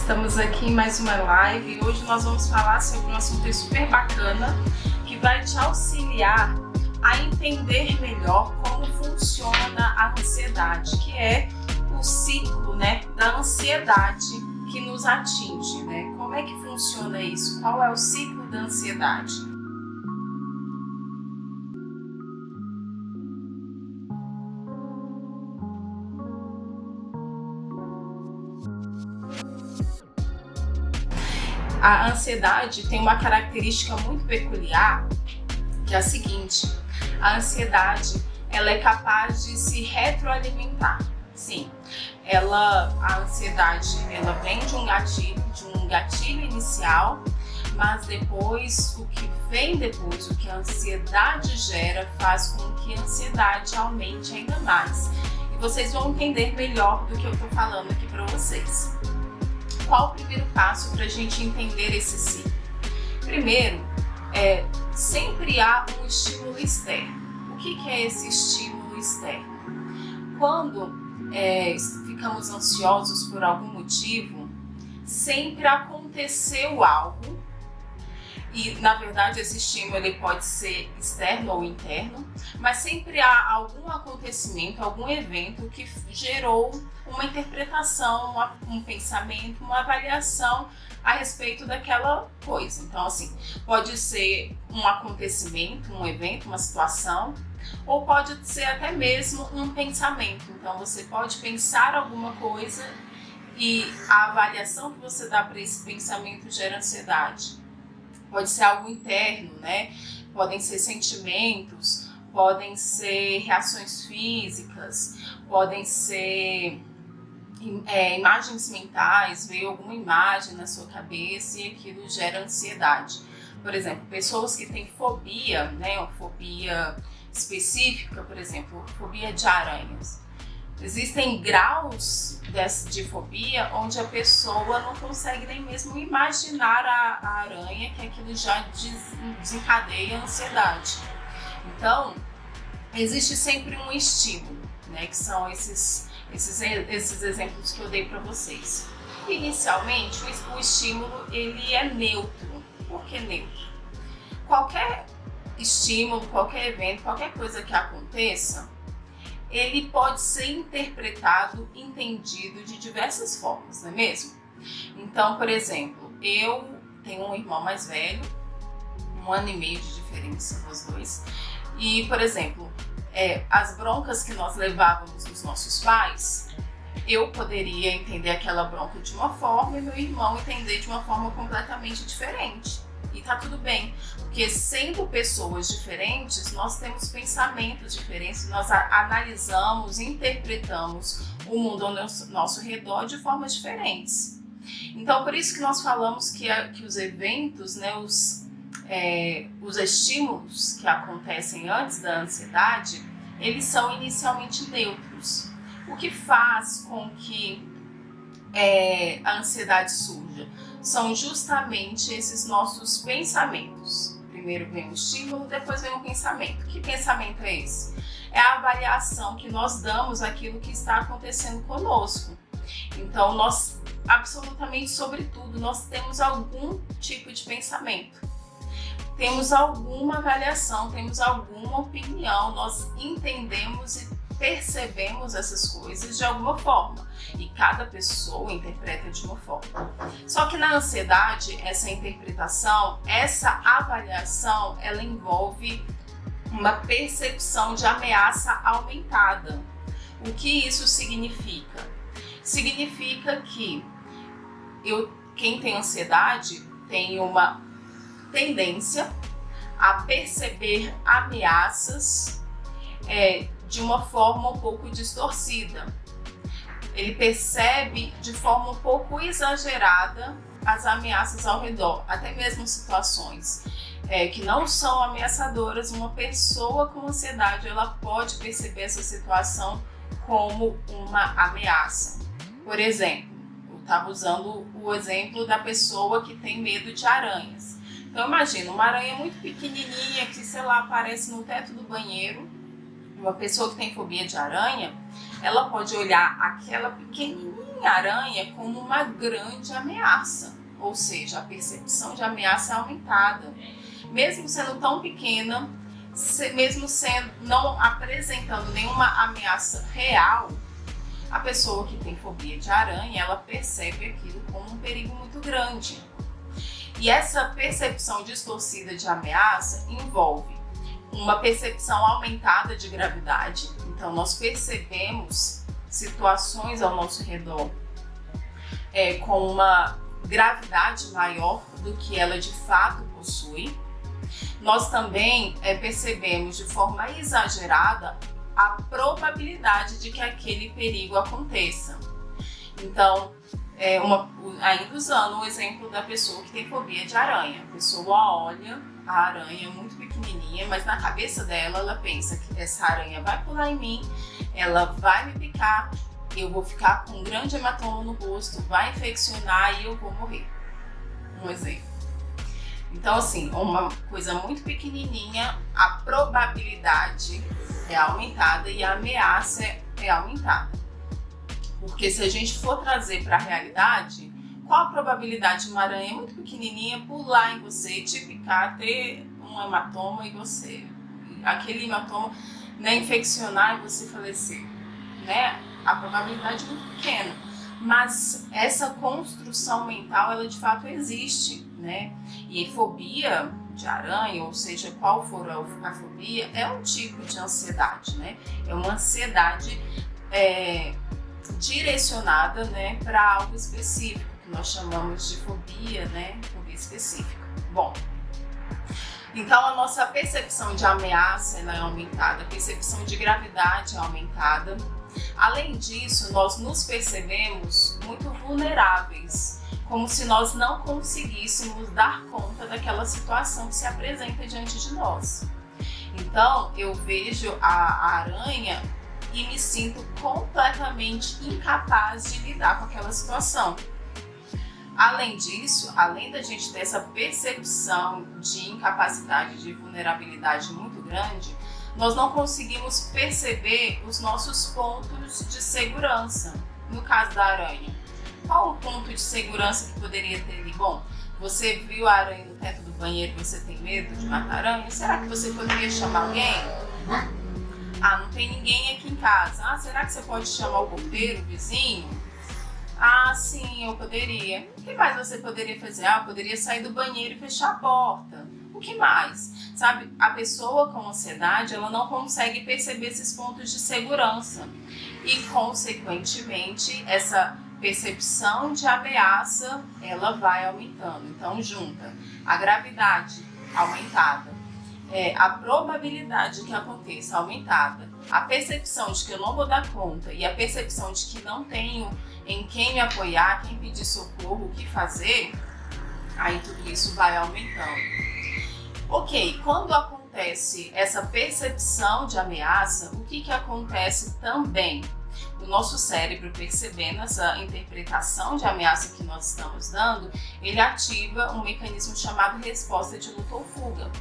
Estamos aqui em mais uma live e hoje nós vamos falar sobre um assunto super bacana que vai te auxiliar a entender melhor como funciona a ansiedade, que é o ciclo, da ansiedade que nos atinge, Como é que funciona isso? Qual é o ciclo da ansiedade? A ansiedade tem uma característica muito peculiar, que é a seguinte: a ansiedade ela é capaz de se retroalimentar. Sim, a ansiedade ela vem de um gatilho inicial, mas depois o que vem depois, o que a ansiedade gera, faz com que a ansiedade aumente ainda mais. E vocês vão entender melhor do que eu estou falando aqui para vocês. Qual o primeiro passo para a gente entender esse ciclo? Primeiro, sempre há um estímulo externo. O que é esse estímulo externo? Quando ficamos ansiosos por algum motivo, sempre aconteceu algo, e na verdade esse estímulo ele pode ser externo ou interno, mas sempre há algum acontecimento, algum evento que gerou uma interpretação, um pensamento, uma avaliação a respeito daquela coisa. Então, assim, pode ser um acontecimento, um evento, uma situação, ou pode ser até mesmo um pensamento. Então, você pode pensar alguma coisa e a avaliação que você dá para esse pensamento gera ansiedade. Pode ser algo interno, Podem ser sentimentos, podem ser reações físicas, podem ser imagens mentais, veio alguma imagem na sua cabeça e aquilo gera ansiedade. Por exemplo, pessoas que têm fobia, uma fobia específica, por exemplo, fobia de aranhas. Existem graus de fobia onde a pessoa não consegue nem mesmo imaginar a aranha, que aquilo já desencadeia a ansiedade. Então, existe sempre um estímulo, que são esses exemplos que eu dei para vocês. Inicialmente, o estímulo ele é neutro. Por que neutro? Qualquer estímulo, qualquer evento, qualquer coisa que aconteça, ele pode ser interpretado, entendido de diversas formas, não é mesmo? Então, por exemplo, eu tenho um irmão mais velho, 1 ano e meio de diferença dos dois, e, por exemplo, as broncas que nós levávamos dos nossos pais, eu poderia entender aquela bronca de uma forma e meu irmão entender de uma forma completamente diferente. E tá tudo bem, porque sendo pessoas diferentes, nós temos pensamentos diferentes, nós analisamos, interpretamos o mundo ao nosso redor de formas diferentes. Então, por isso que nós falamos que os eventos, os estímulos que acontecem antes da ansiedade, eles são inicialmente neutros. O que faz com que a ansiedade surja são justamente esses nossos pensamentos. Primeiro vem o estímulo, depois vem o pensamento. Que pensamento é esse? É a avaliação que nós damos àquilo que está acontecendo conosco. Então, nós, absolutamente sobre tudo, nós temos algum tipo de pensamento. Temos alguma avaliação, temos alguma opinião, nós entendemos e percebemos essas coisas de alguma forma e cada pessoa interpreta de uma forma. Só que na ansiedade, essa interpretação, essa avaliação, ela envolve uma percepção de ameaça aumentada. O que isso significa? Significa que quem tem ansiedade tem uma tendência a perceber ameaças de uma forma um pouco distorcida. Ele percebe de forma um pouco exagerada as ameaças ao redor, até mesmo situações que não são ameaçadoras. Uma pessoa com ansiedade ela pode perceber essa situação como uma ameaça. Por exemplo, eu estava usando o exemplo da pessoa que tem medo de aranhas. Então imagina, uma aranha muito pequenininha que, aparece no teto do banheiro. Uma pessoa que tem fobia de aranha, ela pode olhar aquela pequenininha em aranha como uma grande ameaça, ou seja, a percepção de ameaça é aumentada. Mesmo sendo tão pequena, mesmo não apresentando nenhuma ameaça real, a pessoa que tem fobia de aranha, ela percebe aquilo como um perigo muito grande. E essa percepção distorcida de ameaça envolve uma percepção aumentada de gravidade. Então, nós percebemos situações ao nosso redor com uma gravidade maior do que ela de fato possui. Nós também percebemos de forma exagerada a probabilidade de que aquele perigo aconteça. Então, ainda usando o exemplo da pessoa que tem fobia de aranha. A pessoa olha a aranha muito pequenininha, mas na cabeça dela, ela pensa que essa aranha vai pular em mim, ela vai me picar, eu vou ficar com um grande hematoma no rosto, vai infeccionar e eu vou morrer. Um exemplo. Então, assim, uma coisa muito pequenininha, a probabilidade é aumentada e a ameaça é aumentada. Porque se a gente for trazer para a realidade, qual a probabilidade de uma aranha muito pequenininha pular em você, te picar, ter um hematoma e você, aquele hematoma, infeccionar e você falecer, né? A probabilidade é muito pequena. Mas essa construção mental, ela de fato existe, né? E fobia de aranha, ou seja, qual for a fobia, é um tipo de ansiedade, né? É uma ansiedade direcionada, né, para algo específico, que nós chamamos de fobia, né? Fobia específica. Bom, então a nossa percepção de ameaça ela é aumentada, a percepção de gravidade é aumentada. Além disso, nós nos percebemos muito vulneráveis, como se nós não conseguíssemos dar conta daquela situação que se apresenta diante de nós. Então, eu vejo a aranha e me sinto completamente incapaz de lidar com aquela situação. Além disso, além da gente ter essa percepção de incapacidade, de vulnerabilidade muito grande, nós não conseguimos perceber os nossos pontos de segurança. No caso da aranha, qual o ponto de segurança que poderia ter ali? Bom, você viu a aranha no teto do banheiro e você tem medo de matar aranha? Será que você poderia chamar alguém? Ah, não tem ninguém aqui em casa. Ah, será que você pode chamar o porteiro, o vizinho? Ah, sim, eu poderia. O que mais você poderia fazer? Ah, eu poderia sair do banheiro e fechar a porta. O que mais? Sabe, a pessoa com ansiedade, ela não consegue perceber esses pontos de segurança. E, consequentemente, essa percepção de ameaça, ela vai aumentando. Então, junta a gravidade aumentada, a probabilidade de que aconteça aumentada, a percepção de que eu não vou dar conta e a percepção de que não tenho em quem me apoiar, quem pedir socorro, o que fazer, aí tudo isso vai aumentando. Ok, quando acontece essa percepção de ameaça, o que acontece também? O nosso cérebro, percebendo essa interpretação de ameaça que nós estamos dando, ele ativa um mecanismo chamado resposta de luta ou fuga.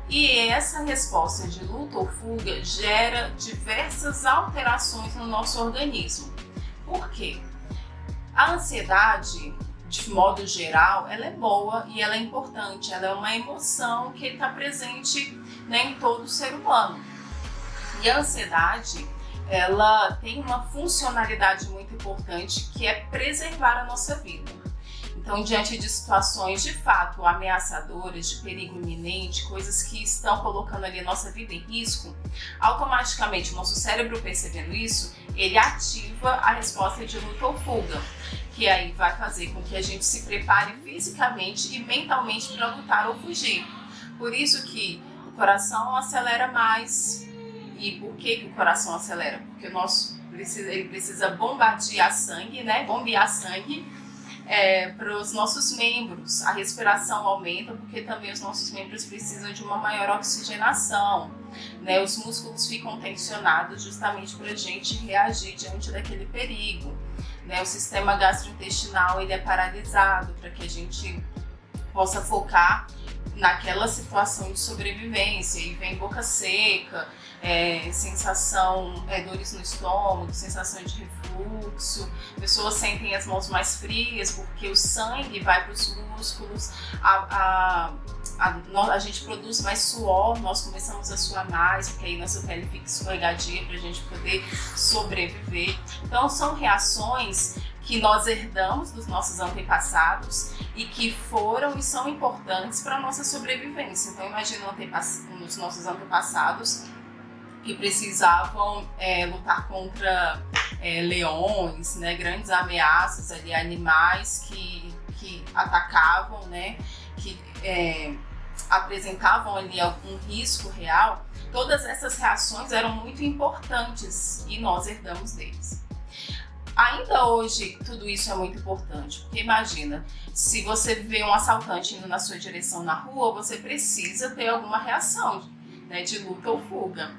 E essa resposta de luta ou fuga gera diversas alterações no nosso organismo. Por quê? A ansiedade, de modo geral, ela é boa e ela é importante. Ela é uma emoção que está presente, né, em todo ser humano. E a ansiedade, ela tem uma funcionalidade muito importante, que é preservar a nossa vida. Então, diante de situações de fato ameaçadoras, de perigo iminente, coisas que estão colocando ali a nossa vida em risco, automaticamente o nosso cérebro, percebendo isso, ele ativa a resposta de luta ou fuga, que aí vai fazer com que a gente se prepare fisicamente e mentalmente para lutar ou fugir. Por isso que o coração acelera mais. E por que o coração acelera? Porque ele precisa bombardear sangue, né? Bombear sangue para os nossos membros. A respiração aumenta porque também os nossos membros precisam de uma maior oxigenação, né? Os músculos ficam tensionados justamente para a gente reagir diante daquele perigo, né? O sistema gastrointestinal ele é paralisado para que a gente possa focar naquela situação de sobrevivência, e vem boca seca, sensação, dores no estômago, sensação de refluxo, pessoas sentem as mãos mais frias porque o sangue vai para os músculos, a gente produz mais suor, nós começamos a suar mais, porque aí nossa pele fica escorregadia para a gente poder sobreviver. Então são reações que nós herdamos dos nossos antepassados e que foram e são importantes para a nossa sobrevivência. Então imagina os nossos antepassados que precisavam lutar contra leões, né, grandes ameaças ali, animais que atacavam, né, que apresentavam ali algum risco real. Todas essas reações eram muito importantes e nós herdamos deles. Ainda hoje, tudo isso é muito importante, porque imagina, se você vê um assaltante indo na sua direção na rua, você precisa ter alguma reação, né, de luta ou fuga.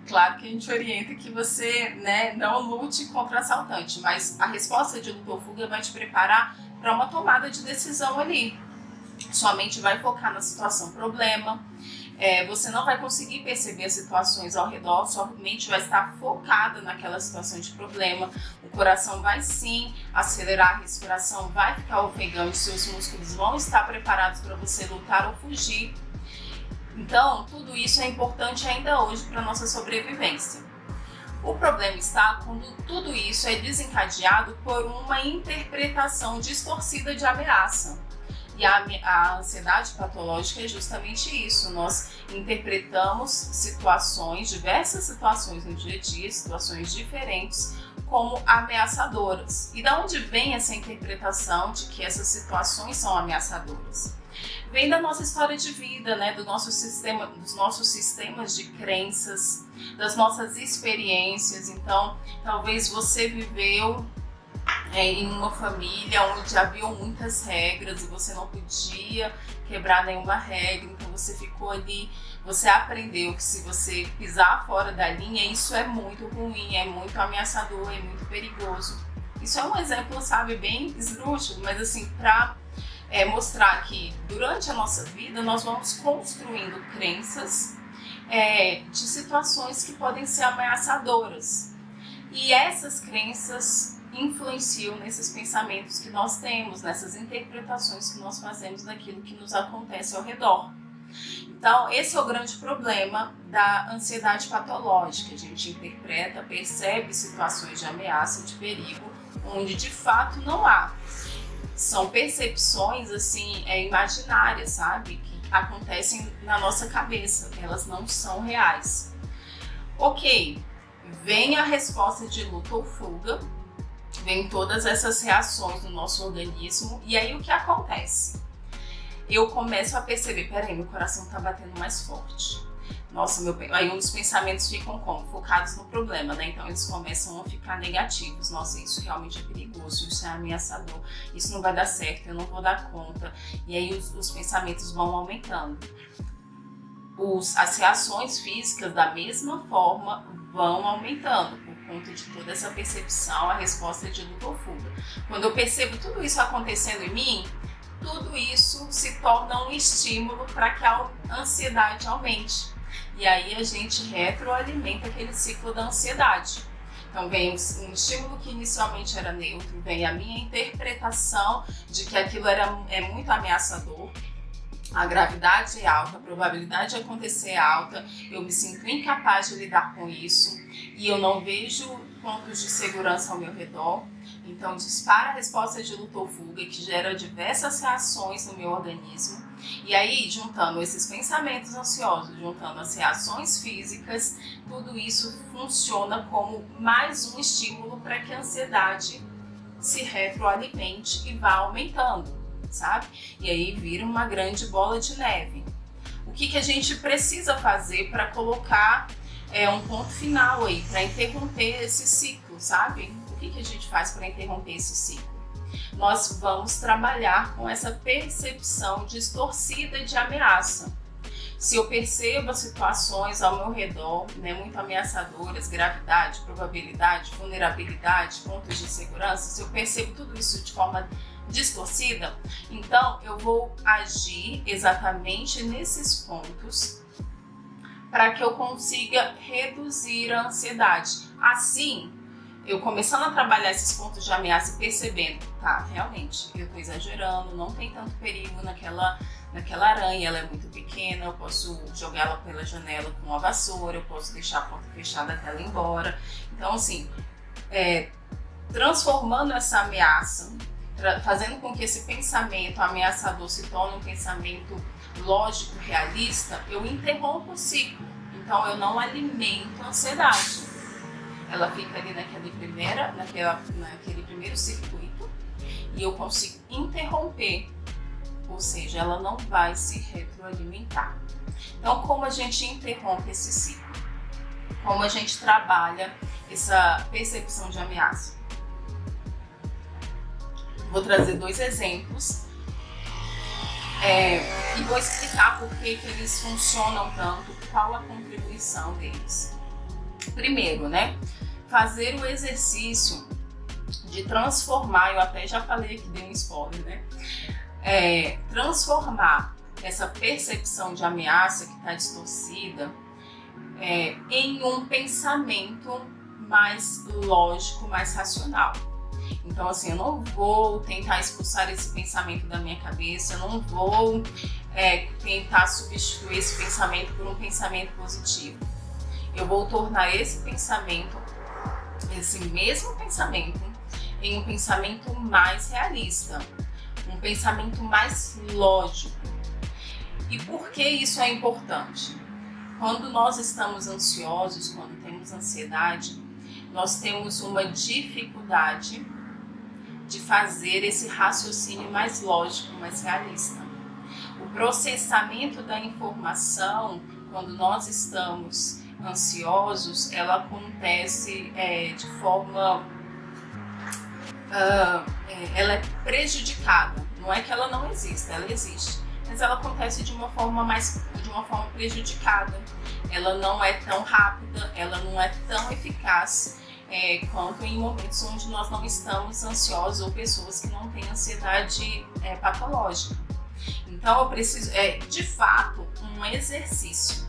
Claro que a gente orienta que você, né, não lute contra o assaltante, mas a resposta de luta ou fuga vai te preparar para uma tomada de decisão ali. Sua mente vai focar na situação problema, você não vai conseguir perceber as situações ao redor, sua mente vai estar focada naquela situação de problema, o coração vai sim acelerar, a respiração vai ficar ofegante, seus músculos vão estar preparados para você lutar ou fugir. Então, tudo isso é importante ainda hoje para a nossa sobrevivência. O problema está quando tudo isso é desencadeado por uma interpretação distorcida de ameaça. E a ansiedade patológica é justamente isso. Nós interpretamos diversas situações no dia a dia, situações diferentes, como ameaçadoras. E de onde vem essa interpretação de que essas situações são ameaçadoras? Vem da nossa história de vida, né? dos nossos sistemas de crenças, das nossas experiências. Então, talvez você viveu em uma família onde havia muitas regras e você não podia quebrar nenhuma regra, então você ficou ali, você aprendeu que se você pisar fora da linha, isso é muito ruim, é muito ameaçador, é muito perigoso. Isso é um exemplo, sabe, bem esdrúxulo, mas assim, para mostrar que durante a nossa vida nós vamos construindo crenças de situações que podem ser ameaçadoras. E essas crenças influenciam nesses pensamentos que nós temos, nessas interpretações que nós fazemos daquilo que nos acontece ao redor. Então, esse é o grande problema da ansiedade patológica. A gente interpreta, percebe situações de ameaça, de perigo, onde de fato não há. São percepções assim, imaginárias, sabe? Que acontecem na nossa cabeça, elas não são reais. Ok, vem a resposta de luta ou fuga, vem todas essas reações no nosso organismo, e aí o que acontece? Eu começo a perceber, peraí, meu coração tá batendo mais forte. Nossa, aí os pensamentos ficam como? Focados no problema, né? Então eles começam a ficar negativos. Nossa, isso realmente é perigoso, isso é ameaçador, isso não vai dar certo, eu não vou dar conta. E aí os pensamentos vão aumentando. As reações físicas, da mesma forma, vão aumentando por conta de toda essa percepção, a resposta de luta ou fuga. Quando eu percebo tudo isso acontecendo em mim, tudo isso se torna um estímulo para que a ansiedade aumente. E aí a gente retroalimenta aquele ciclo da ansiedade. Então vem um estímulo que inicialmente era neutro, vem a minha interpretação de que aquilo é muito ameaçador, a gravidade é alta, a probabilidade de acontecer é alta, eu me sinto incapaz de lidar com isso e eu não vejo pontos de segurança ao meu redor. Então dispara a resposta de luta ou fuga, que gera diversas reações no meu organismo. E aí, juntando esses pensamentos ansiosos, juntando as reações físicas, tudo isso funciona como mais um estímulo para que a ansiedade se retroalimente e vá aumentando, sabe? E aí vira uma grande bola de neve. O que a gente precisa fazer para colocar um ponto final aí, para interromper esse ciclo, sabe? O que a gente faz para interromper esse ciclo? Nós vamos trabalhar com essa percepção distorcida de ameaça. Se eu percebo as situações ao meu redor, né, muito ameaçadoras, gravidade, probabilidade, vulnerabilidade, pontos de segurança, se eu percebo tudo isso de forma distorcida, então eu vou agir exatamente nesses pontos para que eu consiga reduzir a ansiedade. Assim, eu começando a trabalhar esses pontos de ameaça e percebendo, tá, realmente, eu tô exagerando, não tem tanto perigo naquela aranha, ela é muito pequena, eu posso jogá-la pela janela com uma vassoura, eu posso deixar a porta fechada até ela ir embora. Então, assim, transformando essa ameaça, fazendo com que esse pensamento ameaçador se torne um pensamento lógico, realista, eu interrompo o ciclo. Então, eu não alimento a ansiedade. Ela fica ali naquele primeiro circuito e eu consigo interromper, ou seja, ela não vai se retroalimentar. Então, como a gente interrompe esse ciclo? Como a gente trabalha essa percepção de ameaça? Vou trazer 2 exemplos e vou explicar por que eles funcionam tanto, qual a contribuição deles. Primeiro, fazer o exercício de transformar, eu até já falei aqui, dei um spoiler, transformar essa percepção de ameaça que está distorcida em um pensamento mais lógico, mais racional. Então, assim, eu não vou tentar expulsar esse pensamento da minha cabeça, eu não vou tentar substituir esse pensamento por um pensamento positivo. Eu vou tornar esse pensamento, esse mesmo pensamento, em um pensamento mais realista, um pensamento mais lógico. E por que isso é importante? Quando nós estamos ansiosos, quando temos ansiedade, nós temos uma dificuldade de fazer esse raciocínio mais lógico, mais realista. O processamento da informação, quando nós estamos ansiosos, ela acontece de forma... ela é prejudicada. Não é que ela não exista, ela existe. Mas ela acontece de uma forma prejudicada. Ela não é tão rápida, ela não é tão eficaz quanto em momentos onde nós não estamos ansiosos ou pessoas que não têm ansiedade patológica. Então eu preciso, de fato, um exercício.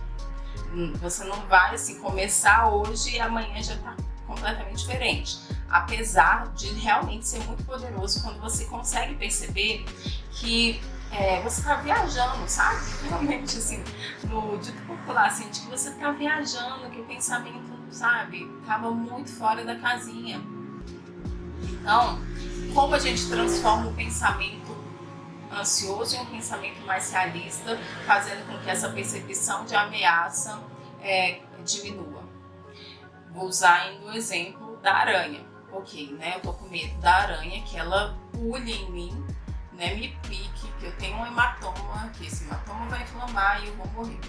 Você não vai assim começar hoje e amanhã já está completamente diferente. Apesar de realmente ser muito poderoso quando você consegue perceber que você está viajando, sabe? Realmente, assim, no dito popular, assim, de que você está viajando, que o pensamento, sabe, estava muito fora da casinha. Então, como a gente transforma o pensamento ansioso em um pensamento mais realista, fazendo com que essa percepção de ameaça diminua? Vou usar ainda o exemplo da aranha. Ok, eu tô com medo da aranha, que ela pule em mim, me pique, que eu tenho um hematoma, que esse hematoma vai inflamar e eu vou morrer.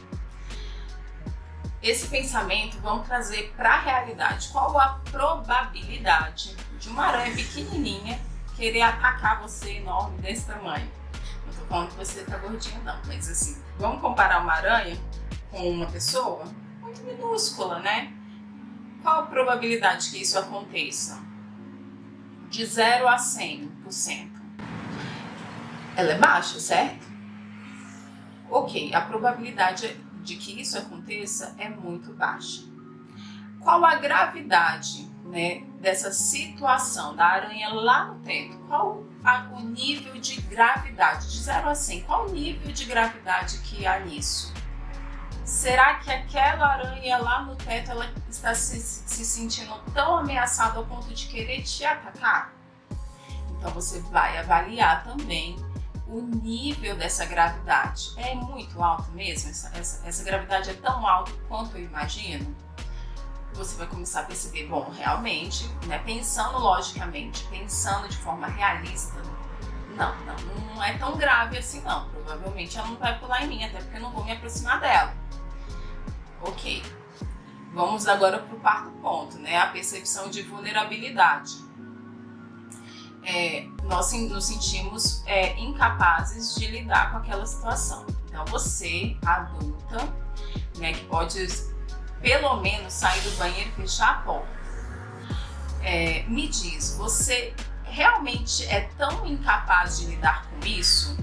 Esse pensamento vamos trazer para a realidade. Qual a probabilidade de uma aranha pequenininha querer atacar você enorme desse tamanho? Não tô falando que você tá gordinho não, mas assim, vamos comparar uma aranha com uma pessoa muito minúscula, Qual a probabilidade que isso aconteça? De 0 a 100%. Ela é baixa, certo? Ok, a probabilidade de que isso aconteça é muito baixa. Qual a gravidade, dessa situação da aranha lá no teto? Qual o nível de gravidade? De 0 a 100, qual o nível de gravidade que há nisso? Será que aquela aranha lá no teto ela está se sentindo tão ameaçada ao ponto de querer te atacar? Então você vai avaliar também o nível dessa gravidade. É muito alto mesmo? Essa gravidade é tão alta quanto eu imagino? Você vai começar a perceber, bom, realmente, pensando logicamente, pensando de forma realista, não é tão grave assim não. Provavelmente ela não vai pular em mim, até porque eu não vou me aproximar dela. Ok, vamos agora para o quarto ponto, a percepção de vulnerabilidade. Nós nos sentimos incapazes de lidar com aquela situação. Então você, adulta, que pode pelo menos sair do banheiro e fechar a porta, me diz, você realmente é tão incapaz de lidar com isso?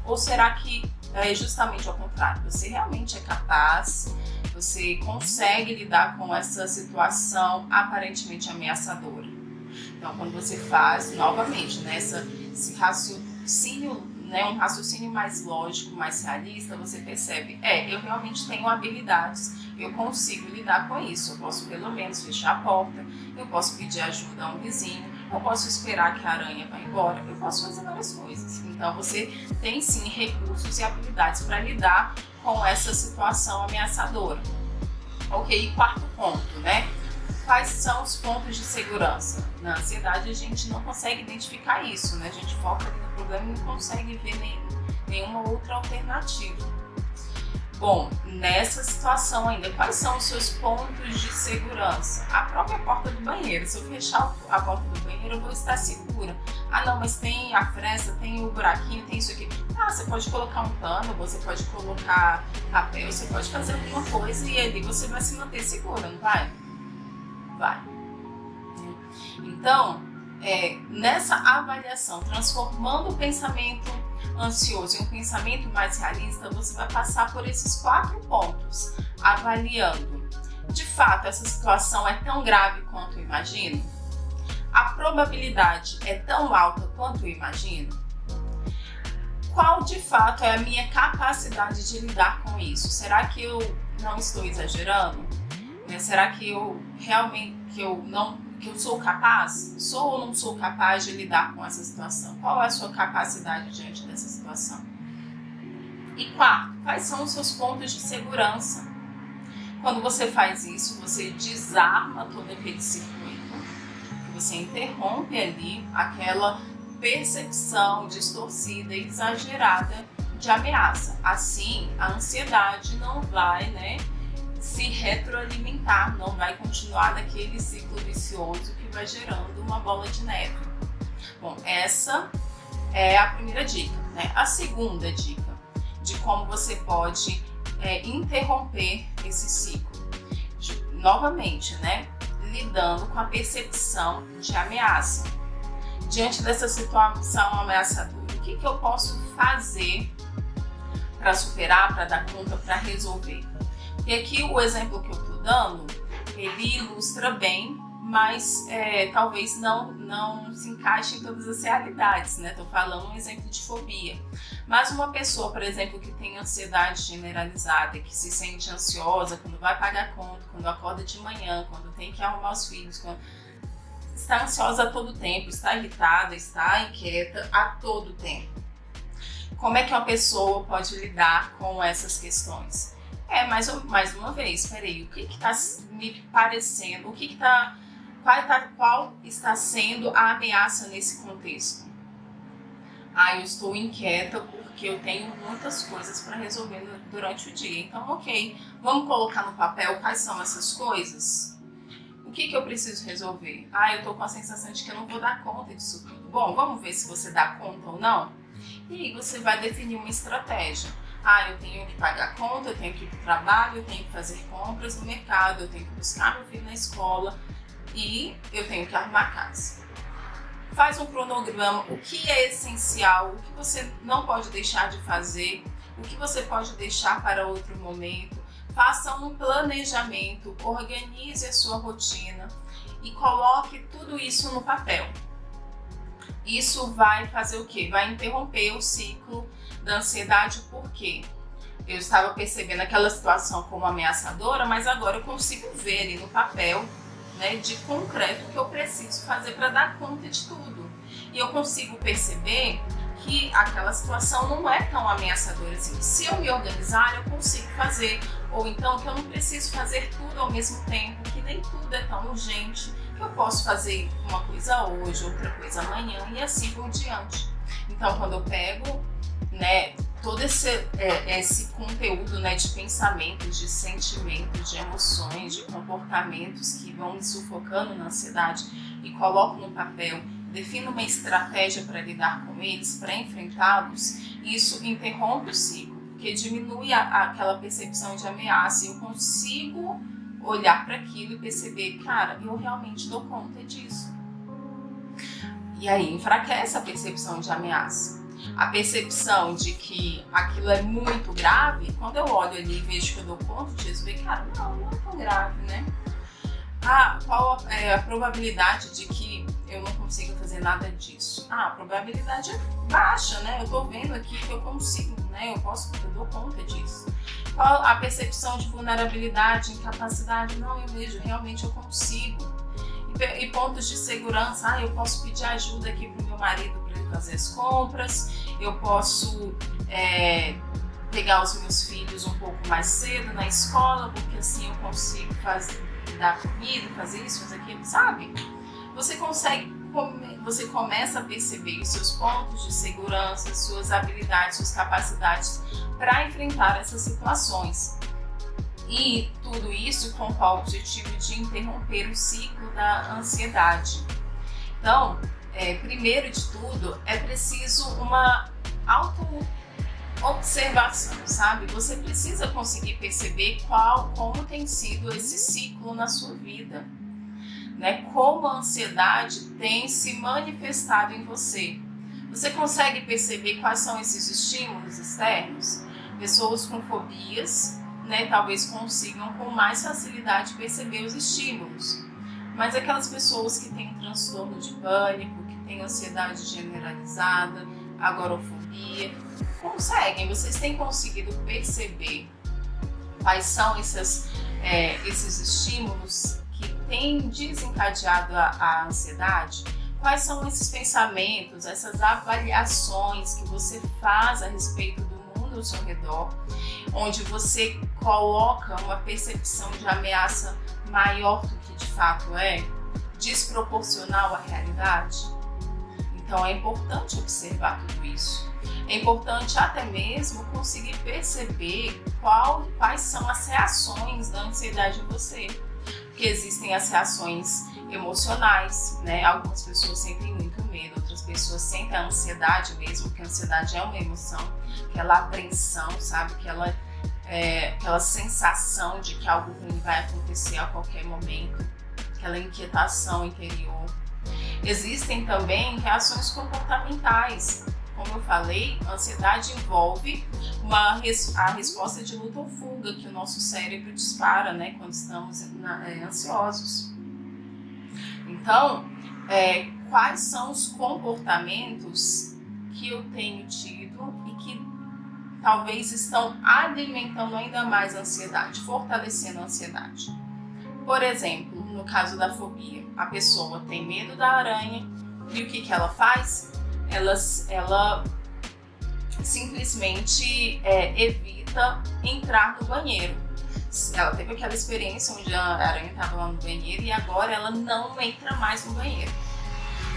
Ou será que é justamente ao contrário? Você realmente é capaz, você consegue lidar com essa situação aparentemente ameaçadora? Então, quando você faz, novamente, esse raciocínio, um raciocínio mais lógico, mais realista, você percebe, eu realmente tenho habilidades, eu consigo lidar com isso, eu posso pelo menos fechar a porta, eu posso pedir ajuda a um vizinho, eu posso esperar que a aranha vá embora, eu posso fazer várias coisas. Então, você tem sim recursos e habilidades para lidar com essa situação ameaçadora. Ok, e quarto ponto, Quais são os pontos de segurança? Na ansiedade a gente não consegue identificar isso, A gente foca ali no problema e não consegue ver nenhuma outra alternativa. Bom, nessa situação ainda, quais são os seus pontos de segurança? A própria porta do banheiro. Se eu fechar a porta do banheiro, eu vou estar segura. Ah, não, mas tem a fresta, tem o buraquinho, tem isso aqui. Ah, você pode colocar um pano, você pode colocar papel, você pode fazer alguma coisa e ali você vai se manter segura, não vai? Vai. Então, nessa avaliação, transformando o pensamento ansioso em um pensamento mais realista, você vai passar por esses 4 pontos, avaliando. De fato, essa situação é tão grave quanto eu imagino? A probabilidade é tão alta quanto eu imagino? Qual de fato é a minha capacidade de lidar com isso? Será que eu não estou exagerando? Será que eu realmente que eu sou capaz? Sou ou não sou capaz de lidar com essa situação? Qual é a sua capacidade diante dessa situação? E quarto, quais são os seus pontos de segurança? Quando você faz isso, você desarma todo aquele circuito, você interrompe ali aquela percepção distorcida e exagerada de ameaça. Assim, a ansiedade não vai, se retroalimentar, não vai continuar naquele ciclo vicioso que vai gerando uma bola de neve. Bom, essa é a primeira dica, A segunda dica de como você pode interromper esse ciclo. Novamente, lidando com a percepção de ameaça. Diante dessa situação ameaçadora, o que eu posso fazer para superar, para dar conta, para resolver? E aqui o exemplo que eu estou dando, ele ilustra bem, mas talvez não se encaixe em todas as realidades, Estou falando um exemplo de fobia. Mas uma pessoa, por exemplo, que tem ansiedade generalizada, que se sente ansiosa quando vai pagar conta, quando acorda de manhã, quando tem que arrumar os filhos, quando está ansiosa a todo tempo, está irritada, está inquieta a todo tempo. Como é que uma pessoa pode lidar com essas questões? Mais uma vez, peraí, o que está me parecendo, qual está sendo a ameaça nesse contexto? Eu estou inquieta porque eu tenho muitas coisas para resolver durante o dia. Então, ok, vamos colocar no papel quais são essas coisas? O que eu preciso resolver? Eu estou com a sensação de que eu não vou dar conta disso tudo. Bom, vamos ver se você dá conta ou não? E aí você vai definir uma estratégia. Eu tenho que pagar a conta, eu tenho que ir para o trabalho, eu tenho que fazer compras no mercado, eu tenho que buscar meu filho na escola e eu tenho que arrumar a casa. Faz um cronograma, o que é essencial, o que você não pode deixar de fazer, o que você pode deixar para outro momento. Faça um planejamento, organize a sua rotina e coloque tudo isso no papel. Isso vai fazer o quê? Vai interromper o ciclo da ansiedade, porque eu estava percebendo aquela situação como ameaçadora, mas agora eu consigo ver ali no papel, de concreto o que eu preciso fazer para dar conta de tudo. E eu consigo perceber que aquela situação não é tão ameaçadora assim. Se eu me organizar, eu consigo fazer. Ou então que eu não preciso fazer tudo ao mesmo tempo, que nem tudo é tão urgente, que eu posso fazer uma coisa hoje, outra coisa amanhã e assim por diante. Então, quando eu pego todo esse conteúdo de pensamentos, de sentimentos, de emoções, de comportamentos que vão me sufocando na ansiedade e coloco no papel, defino uma estratégia para lidar com eles, para enfrentá-los, isso interrompe o ciclo, porque diminui aquela percepção de ameaça e eu consigo olhar para aquilo e perceber, cara, eu realmente dou conta disso. E aí enfraquece a percepção de ameaça. A percepção de que aquilo é muito grave, quando eu olho ali e vejo que eu dou conta de resolver, cara, não é tão grave, né? Qual é a probabilidade de que eu não consiga fazer nada disso? A probabilidade é baixa, né? Eu tô vendo aqui que eu consigo, né? Eu dou conta disso. Qual a percepção de vulnerabilidade, incapacidade? Não, eu vejo, realmente eu consigo. E pontos de segurança, eu posso pedir ajuda aqui pro meu marido para ele fazer as compras, eu posso pegar os meus filhos um pouco mais cedo na escola, porque assim eu consigo dar comida, fazer isso, fazer aquilo, sabe? Você começa a perceber os seus pontos de segurança, suas habilidades, suas capacidades para enfrentar essas situações. E tudo isso com o objetivo de interromper o ciclo da ansiedade. Então, primeiro de tudo, é preciso uma auto-observação, sabe? Você precisa conseguir perceber como tem sido esse ciclo na sua vida, né? Como a ansiedade tem se manifestado em você. Você consegue perceber quais são esses estímulos externos? Pessoas com fobias, né, talvez consigam com mais facilidade perceber os estímulos. Mas aquelas pessoas que têm transtorno de pânico, que têm ansiedade generalizada, agorafobia, conseguem. Vocês têm conseguido perceber quais são esses estímulos que têm desencadeado a ansiedade? Quais são esses pensamentos, essas avaliações que você faz a respeito do mundo ao seu redor, onde você coloca uma percepção de ameaça maior do que de fato é, desproporcional à realidade? Então é importante observar tudo isso. É importante até mesmo conseguir perceber quais são as reações da ansiedade em você. Porque existem as reações emocionais, né? Algumas pessoas sentem muito medo, outras pessoas sentem a ansiedade mesmo, porque a ansiedade é uma emoção, aquela apreensão, sabe? Aquela sensação de que algo ruim vai acontecer a qualquer momento, aquela inquietação interior. Existem também reações comportamentais. Como eu falei, a ansiedade envolve a resposta de luta ou fuga que o nosso cérebro dispara, né, quando estamos ansiosos. Então, quais são os comportamentos que eu tenho tido e que talvez estão alimentando ainda mais a ansiedade, fortalecendo a ansiedade? Por exemplo, no caso da fobia, a pessoa tem medo da aranha e o que ela faz? Ela simplesmente evita entrar no banheiro. Ela teve aquela experiência onde a aranha estava lá no banheiro e agora ela não entra mais no banheiro.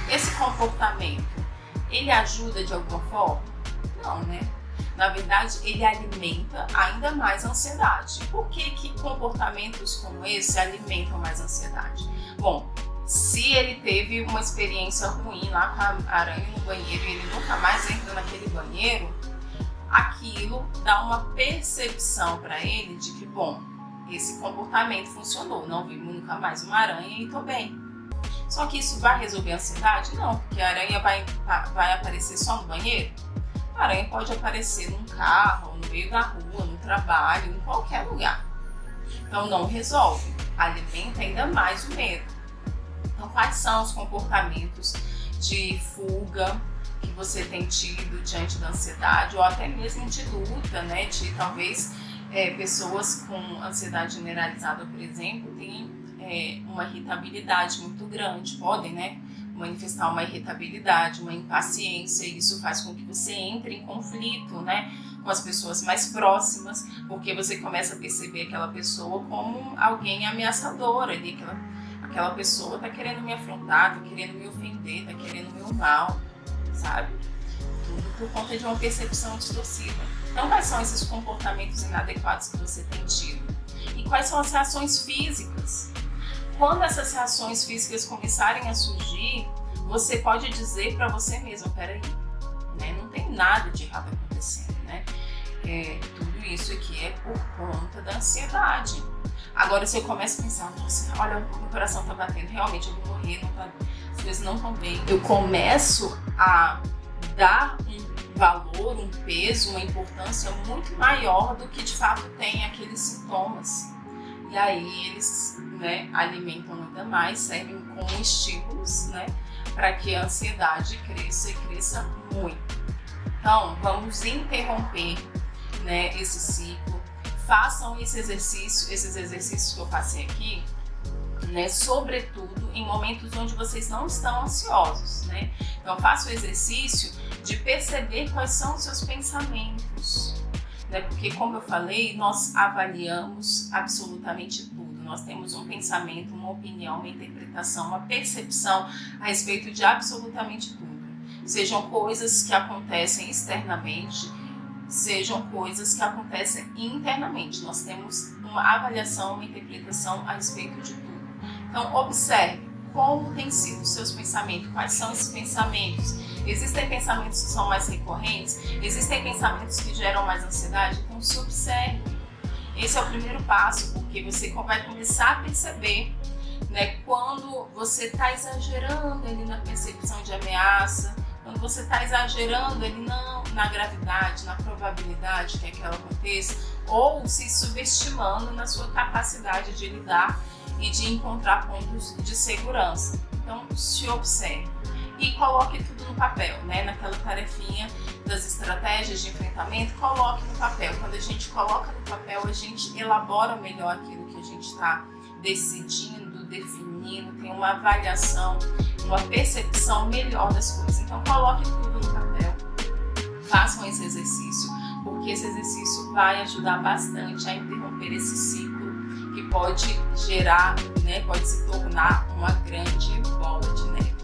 Esse comportamento, ele ajuda de alguma forma? Não, né? Na verdade, ele alimenta ainda mais a ansiedade. Por que comportamentos como esse alimentam mais a ansiedade? Bom, se ele teve uma experiência ruim lá com a aranha no banheiro e ele nunca mais entra naquele banheiro, aquilo dá uma percepção para ele de que, bom, esse comportamento funcionou, não vi nunca mais uma aranha e tô bem. Só que isso vai resolver a ansiedade? Não, porque a aranha vai aparecer só no banheiro. A aranha pode aparecer num carro, no meio da rua, no trabalho, em qualquer lugar. Então não resolve, alimenta ainda mais o medo. Então, quais são os comportamentos de fuga que você tem tido diante da ansiedade ou até mesmo de luta, né? De talvez pessoas com ansiedade generalizada, por exemplo, têm uma irritabilidade muito grande, podem, né, manifestar uma irritabilidade, uma impaciência, e isso faz com que você entre em conflito, né, com as pessoas mais próximas, porque você começa a perceber aquela pessoa como alguém ameaçador ali, aquela pessoa tá querendo me afrontar, tá querendo me ofender, tá querendo o meu mal, sabe? Tudo por conta de uma percepção distorcida. Então, quais são esses comportamentos inadequados que você tem tido? E quais são as reações físicas? Quando essas reações físicas começarem a surgir, você pode dizer para você mesmo, peraí, né? Não tem nada de errado acontecendo, né? Tudo isso aqui é por conta da ansiedade. Agora, se eu começo a pensar, nossa, olha, meu coração tá batendo, realmente eu vou morrer, não tá, as coisas não estão bem, eu começo a dar um valor, um peso, uma importância muito maior do que de fato tem aqueles sintomas. E aí eles, né, alimentam ainda mais, servem como estímulos, né, para que a ansiedade cresça e cresça muito. Então, vamos interromper, né, esse ciclo. Façam esses exercícios que eu passei aqui, né, sobretudo em momentos onde vocês não estão ansiosos, né? Então, faça o exercício de perceber quais são os seus pensamentos, né? Porque, como eu falei, nós avaliamos absolutamente tudo. Nós temos um pensamento, uma opinião, uma interpretação, uma percepção a respeito de absolutamente tudo. Sejam coisas que acontecem externamente, sejam coisas que acontecem internamente. Nós temos uma avaliação, uma interpretação a respeito de tudo. Então, observe como tem sido os seus pensamentos, quais são esses pensamentos. Existem pensamentos que são mais recorrentes, existem pensamentos que geram mais ansiedade, então se observe. Esse é o primeiro passo, porque você vai começar a perceber, né, quando você está exagerando ali na percepção de ameaça, quando você está exagerando ali na gravidade, na probabilidade que aquilo aconteça, ou se subestimando na sua capacidade de lidar e de encontrar pontos de segurança. Então, se observe e coloque tudo no papel, né? Naquela tarefinha das estratégias de enfrentamento, coloque no papel. Quando a gente coloca no papel, a gente elabora melhor aquilo que a gente está decidindo, definindo, tem uma avaliação, uma percepção melhor das coisas. Então, coloque tudo no papel, façam esse exercício, porque esse exercício vai ajudar bastante a interromper esse ciclo que pode gerar, né, pode se tornar uma grande bola de neve.